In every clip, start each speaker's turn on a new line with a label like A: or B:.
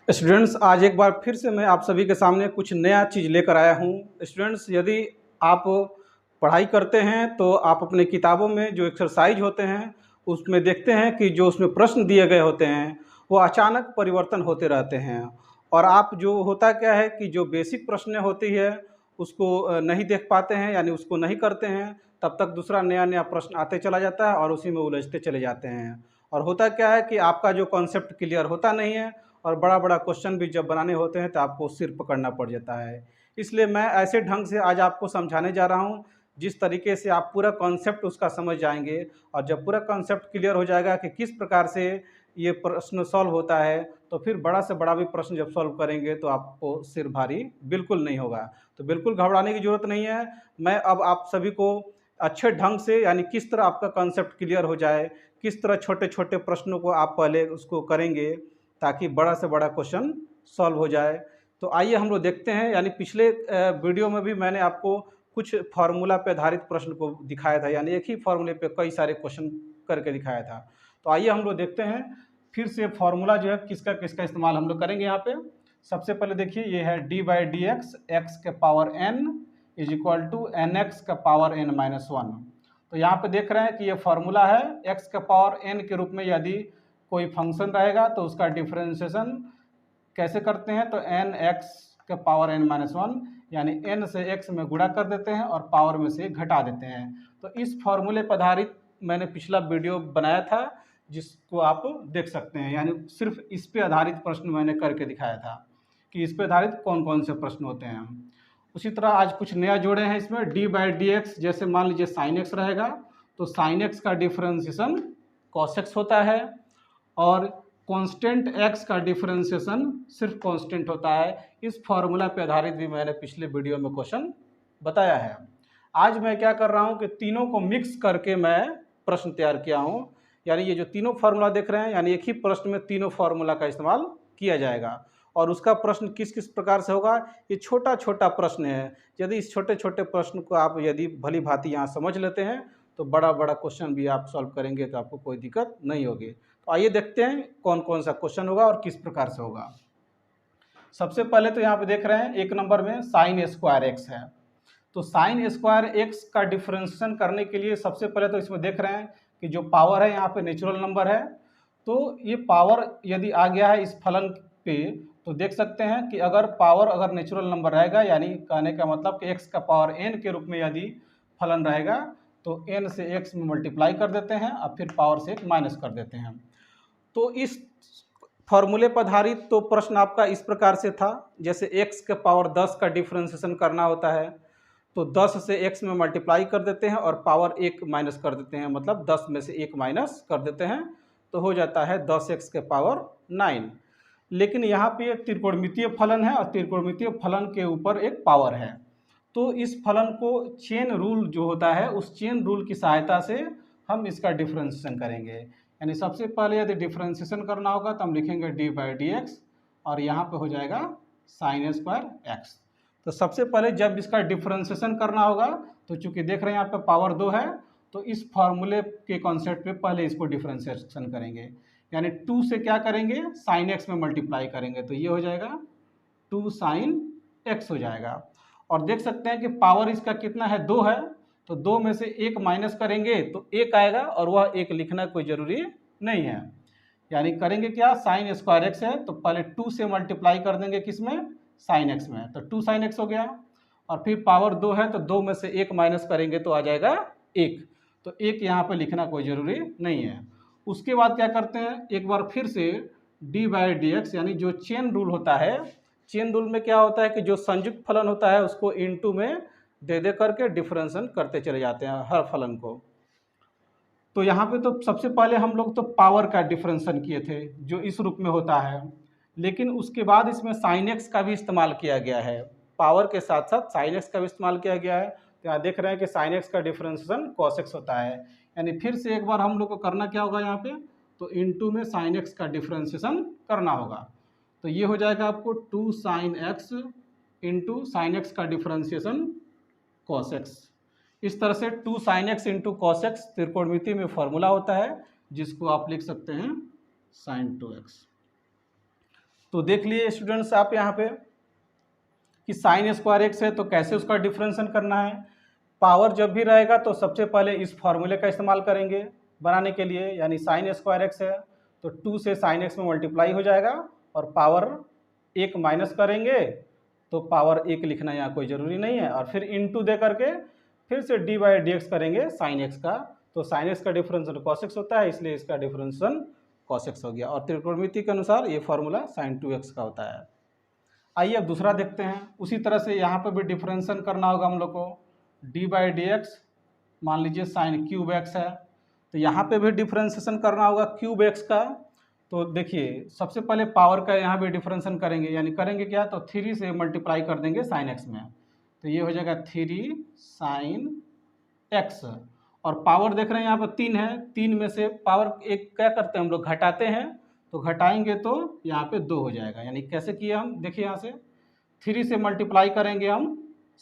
A: Students, आज एक बार फिर से मैं आप सभी के सामने कुछ नया चीज़ लेकर आया हूँ। स्टूडेंट्स, यदि आप पढ़ाई करते हैं तो आप अपने किताबों में जो एक्सरसाइज होते हैं उसमें देखते हैं कि जो उसमें प्रश्न दिए गए होते हैं वो अचानक परिवर्तन होते रहते हैं। और आप जो होता क्या है कि जो बेसिक प्रश्न होती है उसको नहीं देख पाते हैं, यानी उसको नहीं करते हैं, तब तक दूसरा नया नया प्रश्न आते चला जाता है और उसी में उलझते चले जाते हैं। और होता क्या है कि आपका जो कॉन्सेप्ट क्लियर होता नहीं है और बड़ा-बड़ा क्वेश्चन भी जब बनाने होते हैं तो आपको सिर पकड़ना पड़ जाता है। इसलिए मैं ऐसे ढंग से आज आपको समझाने जा रहा हूँ, जिस तरीके से आप पूरा कॉन्सेप्ट उसका समझ जाएँगे। और जब पूरा कॉन्सेप्ट क्लियर हो जाएगा कि किस प्रकार से ये प्रश्न सॉल्व होता है, तो फिर बड़ा से बड़ा भी प्रश्न जब सॉल्व करेंगे तो आपको सिर भारी बिल्कुल नहीं होगा। तो बिल्कुल घबराने की ज़रूरत नहीं है। मैं अब आप सभी को अच्छे ढंग से, यानी किस तरह आपका कॉन्सेप्ट क्लियर हो जाए, किस तरह छोटे-छोटे प्रश्नों को आप पहले उसको करेंगे ताकि बड़ा से बड़ा क्वेश्चन सॉल्व हो जाए। तो आइए हम लोग देखते हैं, यानी पिछले वीडियो में भी मैंने आपको कुछ फार्मूला पे आधारित प्रश्न को दिखाया था, यानी एक ही फार्मूले पे कई सारे क्वेश्चन करके दिखाया था। तो आइए हम लोग देखते हैं फिर से फार्मूला जो है किसका किसका इस्तेमाल हम लोग करेंगे यहाँ पे। सबसे पहले देखिए, ये है d by D x x के power n is equal to n x का पावर एन माइनस वन। तो यहाँ पे देख रहे हैं कि ये फार्मूला है, एक्स का पावर एन के रूप में यदि कोई फंक्शन रहेगा तो उसका डिफरेंशिएशन कैसे करते हैं, तो एन एक्स के पावर एन माइनस वन, यानी एन से एक्स में गुणा कर देते हैं और पावर में से घटा देते हैं। तो इस फॉर्मूले पर आधारित मैंने पिछला वीडियो बनाया था जिसको आप देख सकते हैं, यानी सिर्फ इस पे आधारित प्रश्न मैंने करके दिखाया था कि इस पे आधारित कौन कौन से प्रश्न होते हैं। उसी तरह आज कुछ नया जोड़े हैं इसमें, डी बाई डी एक्स, जैसे मान लीजिए साइन एक्स रहेगा तो साइन एक्स का डिफरेंशिएशन कॉस एक्स होता है, और कांस्टेंट x का डिफरेंशिएशन सिर्फ कांस्टेंट होता है। इस फॉर्मूला पे आधारित भी मैंने पिछले वीडियो में क्वेश्चन बताया है। आज मैं क्या कर रहा हूँ कि तीनों को मिक्स करके मैं प्रश्न तैयार किया हूँ, यानी ये जो तीनों फार्मूला देख रहे हैं, यानी एक ही प्रश्न में तीनों फार्मूला का इस्तेमाल किया जाएगा। और उसका प्रश्न किस किस प्रकार से होगा, ये छोटा छोटा प्रश्न है। यदि इस छोटे छोटे प्रश्न को आप यदि भली भांति यहाँ समझ लेते हैं तो बड़ा बड़ा क्वेश्चन भी आप सॉल्व करेंगे तो आपको कोई दिक्कत नहीं होगी। तो आइए देखते हैं कौन कौन सा क्वेश्चन होगा और किस प्रकार से होगा। सबसे पहले तो यहाँ पे देख रहे हैं एक नंबर में साइन स्क्वायर एक्स है। तो साइन स्क्वायर एक्स का डिफरेंशिएशन करने के लिए सबसे पहले तो इसमें देख रहे हैं कि जो पावर है यहाँ पे नेचुरल नंबर है, तो ये पावर यदि आ गया है इस फलन पे तो देख सकते हैं कि अगर पावर अगर नेचुरल नंबर रहेगा, यानी कहने का मतलब कि एक्स का पावर एन के रूप में यदि फलन रहेगा तो एन से एक्स में मल्टीप्लाई कर देते हैं और फिर पावर से एक माइनस कर देते हैं। तो इस फॉर्मूले पर आधारित तो प्रश्न आपका इस प्रकार से था, जैसे x के पावर 10 का डिफरेंशिएशन करना होता है तो 10 से x में मल्टीप्लाई कर देते हैं और पावर 1 माइनस कर देते हैं, मतलब 10 में से 1 माइनस कर देते हैं तो हो जाता है 10x के पावर 9। लेकिन यहाँ पे एक त्रिकोणमितीय फलन है और त्रिकोणमितीय फलन के ऊपर एक पावर है, तो इस फलन को चेन रूल जो होता है उस चेन रूल की सहायता से हम इसका डिफरेंशिएशन करेंगे। यानी सबसे पहले यदि डिफरेंशिएशन करना होगा तो हम लिखेंगे डी बाई डी एक्स और यहाँ पे हो जाएगा साइन स्क्वायर एक्स। तो सबसे पहले जब इसका डिफरेंशिएशन करना होगा तो चूंकि देख रहे हैं यहाँ पे पावर 2 है तो इस फॉर्मूले के कॉन्सेप्ट पे पहले इसको डिफरेंशिएशन करेंगे, यानी 2 से क्या करेंगे साइन एक्स में मल्टीप्लाई करेंगे तो ये हो जाएगा 2 साइन एक्स हो जाएगा। और देख सकते हैं कि पावर इसका कितना है 2 है, तो 2 में से 1 माइनस करेंगे तो 1 आएगा और वह 1 लिखना कोई ज़रूरी नहीं है। यानी करेंगे क्या, साइन स्क्वायर एक्स है तो पहले 2 से मल्टीप्लाई कर देंगे किसमें, साइन एक्स में, तो 2 साइन एक्स हो गया। और फिर पावर 2 है तो 2 में से 1 माइनस करेंगे तो आ जाएगा 1, तो 1 यहाँ पे लिखना कोई ज़रूरी नहीं है। उसके बाद क्या करते हैं, एक बार फिर से डी बाई डी एक्स, यानी जो चेन रूल होता है, चेन रूल में क्या होता है कि जो संयुक्त फलन होता है उसको इनटू में दे दे करके डिफरेंशिएशन करते चले जाते हैं हर फलन को। तो यहाँ पे तो सबसे पहले हम लोग तो पावर का डिफरेंशिएशन किए थे जो इस रूप में होता है, लेकिन उसके बाद इसमें साइन एक्स का भी इस्तेमाल किया गया है, पावर के साथ साथ साइन एक्स का भी इस्तेमाल किया गया है। तो यहाँ देख रहे हैं कि साइन एक्स का डिफरेंशिएशन कॉस एक्स होता है, यानी फिर से एक बार हम लोग को करना क्या होगा यहाँ पे, तो इनटू में साइन एक्स का डिफरेंशिएशन करना होगा। तो ये हो जाएगा आपको 2 sine x into sine x का डिफरेंशिएशन कॉस एक्स। इस तरह से 2 sine x into cos x त्रिकोणमिति में फॉर्मूला होता है जिसको आप लिख सकते हैं साइन 2x। तो देख लिए स्टूडेंट्स आप यहाँ पे कि साइन स्क्वायर एक्स है तो कैसे उसका डिफरेंशिएशन करना है। पावर जब भी रहेगा तो सबसे पहले इस फॉर्मूले का इस्तेमाल करेंगे बनाने के लिए, यानी साइन स्क्वायर एक्स है तो 2 से साइन एक्स में मल्टीप्लाई हो जाएगा और पावर 1 माइनस करेंगे तो पावर 1 लिखना यहाँ कोई ज़रूरी नहीं है, और फिर इनटू दे करके फिर से डी बाई डी एक्स करेंगे साइन एक्स का, तो साइन एक्स का डिफरेंशिएशन कॉस एक्स होता है, इसलिए इसका डिफरेंशिएशन कॉस एक्स हो गया। और त्रिकोणमिति के अनुसार ये फार्मूला साइन 2x का होता है। आइए अब दूसरा देखते हैं। उसी तरह से यहाँ पर भी डिफरेंशिएशन करना होगा हम लोग को। डी बाई डी एक्स मान लीजिए साइन क्यूब एक्स है, तो यहाँ पे भी डिफरेंशिएशन करना होगा क्यूब एक्स का। तो देखिए सबसे पहले पावर का यहाँ भी डिफरेंशिएशन करेंगे, यानी करेंगे क्या, तो 3 से मल्टीप्लाई कर देंगे साइन एक्स में, तो ये हो जाएगा 3 साइन एक्स। और पावर देख रहे हैं यहाँ पर 3 है, 3 में से पावर एक क्या करते हैं हम लोग, घटाते हैं, तो घटाएंगे तो यहाँ पे 2 हो जाएगा। यानी कैसे किए हम, देखिए यहाँ से 3 से मल्टीप्लाई करेंगे हम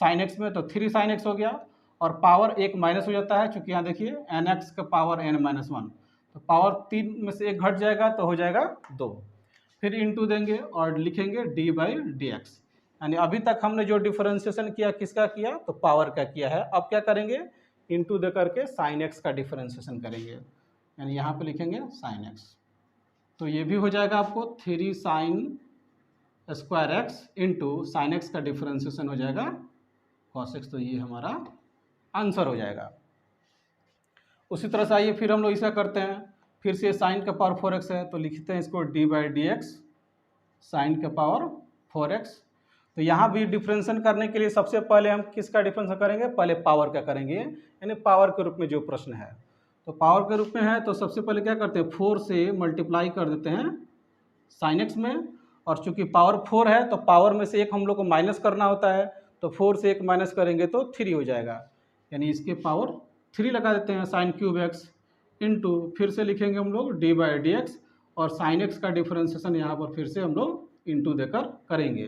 A: साइन एक्स में तो 3 साइन एक्स हो गया, और पावर 1 माइनस हो जाता है, चूँकि यहाँ देखिए एन एक्स का पावर n माइनस 1, तो पावर 3 में से 1 घट जाएगा तो हो जाएगा 2। फिर इंटू देंगे और लिखेंगे डी बाई डी एक्स। यानी अभी तक हमने जो डिफरेंशिएशन किया किसका किया, तो पावर का किया है। अब क्या करेंगे, इंटू दे करके साइन एक्स का डिफरेंशिएशन करेंगे, यानी यहाँ पे लिखेंगे साइन एक्स, तो ये भी हो जाएगा आपको 3 sine square x into sine x का डिफरेंशिएशन हो जाएगा कॉस एक्स, तो ये हमारा आंसर हो जाएगा। उसी तरह से आइए फिर हम लोग इसका करते हैं, फिर से साइन का पावर 4x है तो लिखते हैं इसको D by D X sine का पावर 4x। तो यहाँ भी डिफरेंशिएशन करने के लिए सबसे पहले हम किसका डिफरेंशिएशन करेंगे, पहले पावर का करेंगे, यानी पावर के रूप में जो प्रश्न है। तो पावर के रूप में है तो सबसे पहले क्या करते हैं, 4 से मल्टीप्लाई कर देते हैं साइन एक्स में, और चूंकि पावर 4 है तो पावर में से 1 हम लोग को माइनस करना होता है, तो 4 से 1 माइनस करेंगे तो 3 हो जाएगा, यानी इसके पावर 3 लगा देते हैं साइन क्यूब एक्स इंटू फिर से लिखेंगे हम लोग डी बाई डी एक्स, और साइन एक्स का डिफरेंशिएशन यहाँ पर फिर से हम लोग इंटू देकर करेंगे,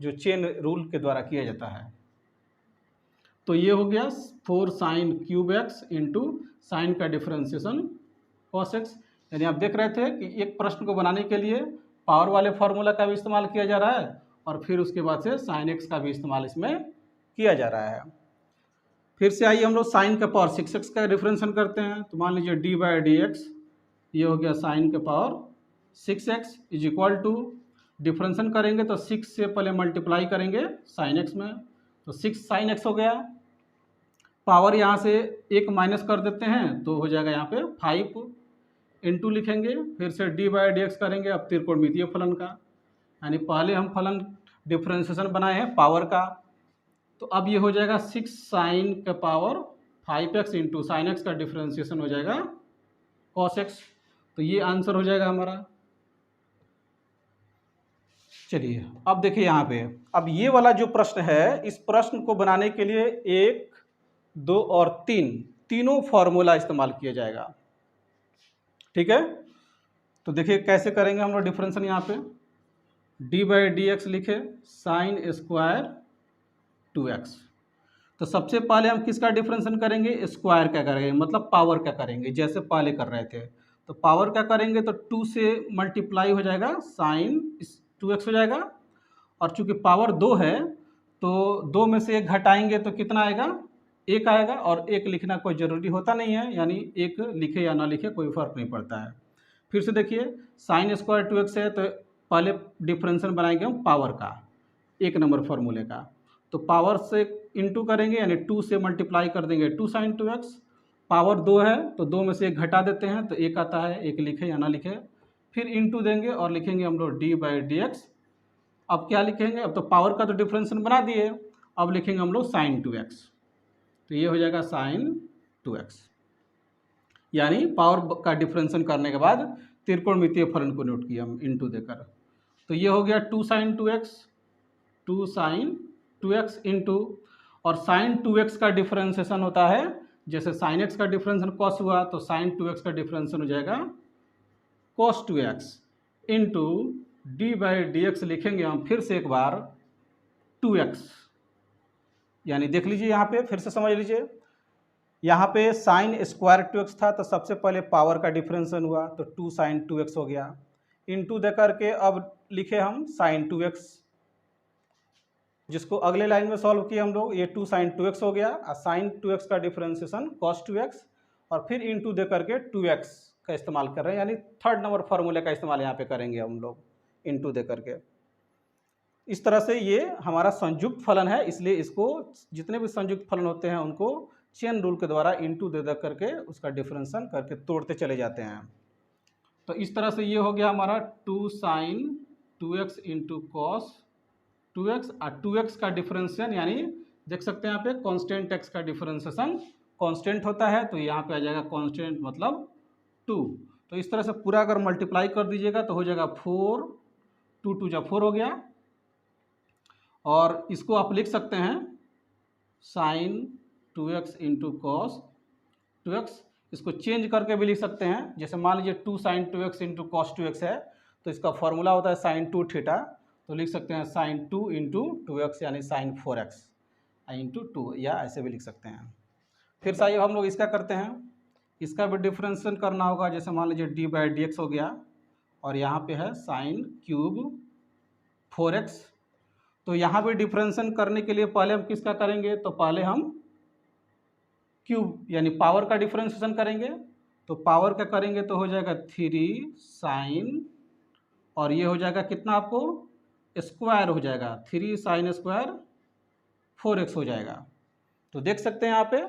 A: जो चेन रूल के द्वारा किया जाता है। तो ये हो गया 4 sine cube x into sign का डिफरेंशिएशन कॉस एक्स। यानी आप देख रहे थे कि एक प्रश्न को बनाने के लिए पावर वाले फार्मूला का भी इस्तेमाल किया जा रहा है, और फिर उसके बाद से साइन एक्स का भी इस्तेमाल इसमें किया जा रहा है। फिर से आइए हम लोग साइन का पावर 6x का डिफरेंशिएशन करते हैं, तो मान लीजिए डी बाई डी एक्स, ये हो गया साइन का power 6x is equal to, differentiation करेंगे तो 6 से पहले मल्टीप्लाई करेंगे साइन एक्स में, तो 6 साइन एक्स हो गया, पावर यहाँ से 1 माइनस कर देते हैं तो हो जाएगा यहाँ पे 5 इंटू लिखेंगे, फिर से डी बाई डी एक्स करेंगे अब त्रिकोणमितीय फलन का, यानी पहले हम फलन डिफरेंशिएशन बनाए हैं पावर का, तो अब ये हो जाएगा 6 साइन का power 5x into sine x का डिफरेंशिएशन हो जाएगा कॉस एक्स, तो ये आंसर हो जाएगा हमारा। चलिए अब देखिए यहाँ पे, अब ये वाला जो प्रश्न है, इस प्रश्न को बनाने के लिए 1, 2 और 3 तीनों फॉर्मूला इस्तेमाल किया जाएगा, ठीक है। तो देखिए कैसे करेंगे हम लोग डिफरेंशिएशन, यहाँ पे डी बाई डी एक्स लिखे साइन स्क्वायर 2x, तो सबसे पहले हम किसका डिफरेंशिएशन करेंगे, स्क्वायर का करेंगे, मतलब पावर का करेंगे, जैसे पहले कर रहे थे। तो पावर का करेंगे तो 2 से मल्टीप्लाई हो जाएगा साइन 2x हो जाएगा, और चूंकि पावर 2 है तो 2 में से 1 घटाएंगे तो कितना आएगा, 1 आएगा, और 1 लिखना कोई ज़रूरी होता नहीं है, यानी 1 लिखे या ना लिखे कोई फ़र्क नहीं पड़ता है। फिर से देखिए साइन स्क्वायर 2x है तो पहले डिफरेंशिएशन बनाएंगे हम पावर का, 1 नंबर फार्मूले का, तो पावर से इंटू करेंगे, यानी 2 से मल्टीप्लाई कर देंगे 2 साइन 2x, पावर 2 है तो 2 में से 1 घटा देते हैं तो 1 आता है, 1 लिखे या ना लिखे, फिर इंटू देंगे और लिखेंगे हम लोग डी बाई डी एक्स। अब क्या लिखेंगे, अब तो पावर का तो डिफरेंशिएशन बना दिए, अब लिखेंगे हम लोग साइन 2x, तो ये हो जाएगा साइन 2x, यानी पावर का डिफरेंशिएशन करने के बाद त्रिकोणमितीय फलन को नोट किया हम इंटू देकर, तो ये हो गया 2 sine 2x, 2 sine 2x into, और साइन 2x का डिफरेंशिएशन होता है, जैसे साइन x का डिफरेंशिएशन कॉस हुआ तो साइन 2x का डिफरेंशिएशन हो जाएगा cos 2x into D by D X लिखेंगे हम फिर से एक बार 2x, यानी देख लीजिए यहाँ पे फिर से समझ लीजिए, यहाँ पे साइन स्क्वायर 2x था तो सबसे पहले पावर का डिफरेंशिएशन हुआ तो 2 साइन 2x हो गया, इंटू दे करके अब लिखे हम साइन 2x, जिसको अगले लाइन में सॉल्व किए हम लोग, ये 2 साइन 2x हो गया और साइन 2x का डिफरेंशिएशन cos 2x और फिर इंटू दे करके 2x का इस्तेमाल कर रहे हैं, यानी थर्ड नंबर फार्मूले का इस्तेमाल यहाँ पे करेंगे हम लोग इंटू दे करके। इस तरह से ये हमारा संयुक्त फलन है, इसलिए इसको जितने भी संयुक्त फलन होते हैं उनको चेन रूल के द्वारा इंटू दे करके उसका डिफरेंशिएशन करके तोड़ते चले जाते हैं। तो इस तरह से ये हो गया हमारा 2 sine 2x into cos 2x और 2x का डिफरेंशिएशन, यानी देख सकते हैं यहाँ पे कांस्टेंट x का डिफरेंशिएशन कांस्टेंट होता है, तो यहाँ पे आ जाएगा कांस्टेंट मतलब 2। तो इस तरह से पूरा अगर मल्टीप्लाई कर दीजिएगा तो हो जाएगा 4, 2 2 जा 4 हो गया। और इसको आप लिख सकते हैं sign 2x into cos 2x, इसको चेंज करके भी लिख सकते हैं। जैसे मान लीजिए 2 sine 2x into cos 2x है, तो इसका फॉर्मूला होता है साइन 2 थीटा, तो लिख सकते हैं साइन 2 इंटू 2x यानी साइन 4x इंटू 2, या ऐसे भी लिख सकते हैं। फिर से हम लोग इसका करते हैं, इसका भी डिफरेंशिएशन करना होगा। जैसे मान लीजिए d/dx हो गया और यहाँ पे है साइन क्यूब 4x, तो यहाँ भी डिफरेंशिएशन करने के लिए पहले हम किसका करेंगे, तो पहले हम क्यूब यानी पावर का डिफरेंशिएशन करेंगे। तो पावर का करेंगे तो हो जाएगा 3 साइन और ये हो जाएगा कितना, आपको स्क्वायर हो जाएगा 3 साइन स्क्वायर 4x हो जाएगा। तो देख सकते हैं यहाँ पे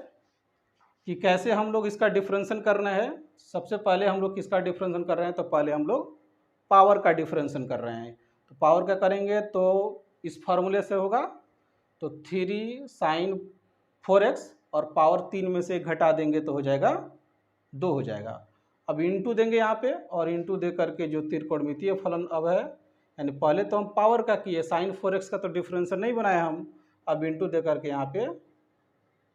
A: कि कैसे हम लोग इसका डिफरेंशिएशन करना है। सबसे पहले हम लोग किसका डिफरेंशिएशन कर रहे हैं, तो पहले हम लोग पावर का डिफरेंशिएशन कर रहे हैं। तो पावर का करेंगे तो इस फार्मूले से होगा, तो 3 साइन 4x और पावर 3 में से घटा देंगे तो हो जाएगा 2 हो जाएगा। अब इंटू देंगे यहाँ पे और इंटू दे करके जो त्रिकोणमितीय फलन अब है, यानी पहले तो हम पावर का किए, साइन 4x का तो डिफरेंशिएशन नहीं बनाया हम, अब इंटू दे करके यहाँ पे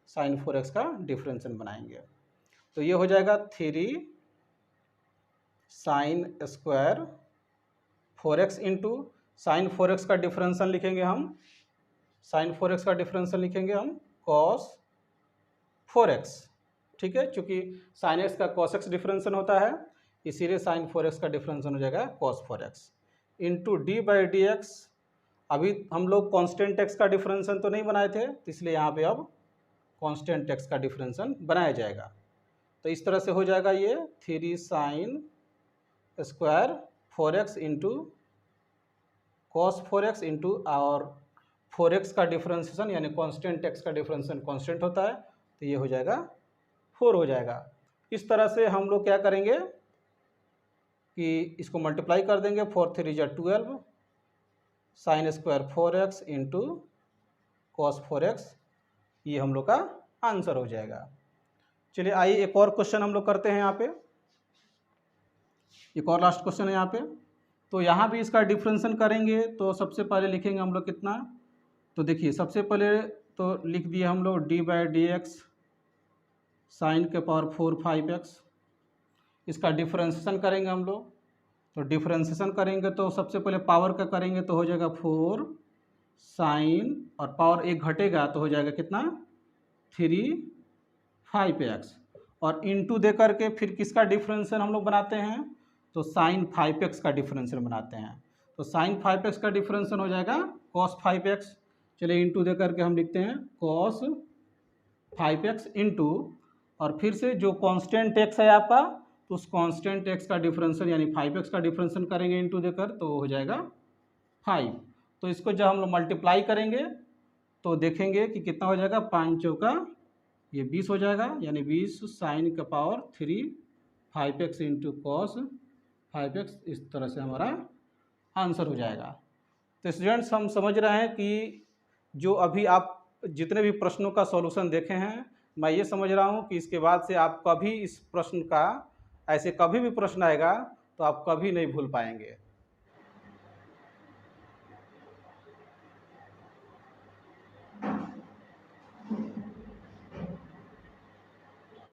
A: साइन 4x का डिफरेंशिएशन बनाएंगे। तो ये हो जाएगा 3 sine square 4x into sine 4x का डिफरेंशिएशन लिखेंगे हम, साइन 4x का डिफरेंशिएशन लिखेंगे हम cos 4x, ठीक है, चूँकि साइन x का cos x डिफरेंशिएशन होता है, इसीलिए साइन 4x का डिफरेंशिएशन हो जाएगा cos 4x इंटू d/dx। अभी हम लोग कांस्टेंट x का डिफरेंशिएशन तो नहीं बनाए थे, तो इसलिए यहाँ पे अब कांस्टेंट x का डिफरेंशिएशन बनाया जाएगा। तो इस तरह से हो जाएगा ये 3 sine square 4x into cos 4x into और 4x का डिफरेंशिएशन यानी कांस्टेंट x का डिफरेंशिएशन कांस्टेंट होता है, तो ये हो जाएगा 4 हो जाएगा। इस तरह से हम लोग क्या करेंगे कि इसको मल्टीप्लाई कर देंगे, 4 3 जा 12 sine square 4x into cos 4x, ये हम लोग का आंसर हो जाएगा। चलिए आइए एक और क्वेश्चन हम लोग करते हैं। यहाँ पे एक और लास्ट क्वेश्चन है यहाँ पे, तो यहाँ भी इसका डिफरेंशिएशन करेंगे। तो सबसे पहले लिखेंगे हम लोग कितना, तो देखिए सबसे पहले तो लिख दिए हम लोग d/dx साइन के पावर 4 5x, इसका डिफरेंशिएशन करेंगे हम लोग। तो डिफरेंशिएशन करेंगे तो सबसे पहले पावर का करेंगे तो हो जाएगा 4 साइन और पावर 1 घटेगा तो हो जाएगा कितना 3 5x और इंटू दे करके फिर किसका डिफरेंशिएशन हम लोग बनाते हैं, तो साइन 5x का डिफरेंशिएशन बनाते हैं। तो साइन 5x का डिफरेंशिएशन हो जाएगा cos 5x। चलिए इंटू दे करके हम लिखते हैं cos 5x इंटू और फिर से जो कांस्टेंट x है आपका, तो उस कांस्टेंट x का डिफरेंशिएशन यानी 5x का डिफरेंशिएशन करेंगे इंटू देकर, तो हो जाएगा 5। तो इसको जब हम लोग मल्टीप्लाई करेंगे तो देखेंगे कि कितना हो जाएगा, 5 चौका ये 20 हो जाएगा, यानी 20 साइन का power 3 5x into cos 5x, इस तरह से हमारा आंसर हो जाएगा। तो स्टूडेंट्स हम समझ रहे हैं कि जो अभी आप जितने भी प्रश्नों का सॉल्यूशन देखे हैं, मैं ये समझ रहा हूँ कि इसके बाद से आप कभी इस प्रश्न का ऐसे कभी भी प्रश्न आएगा तो आप कभी नहीं भूल पाएंगे।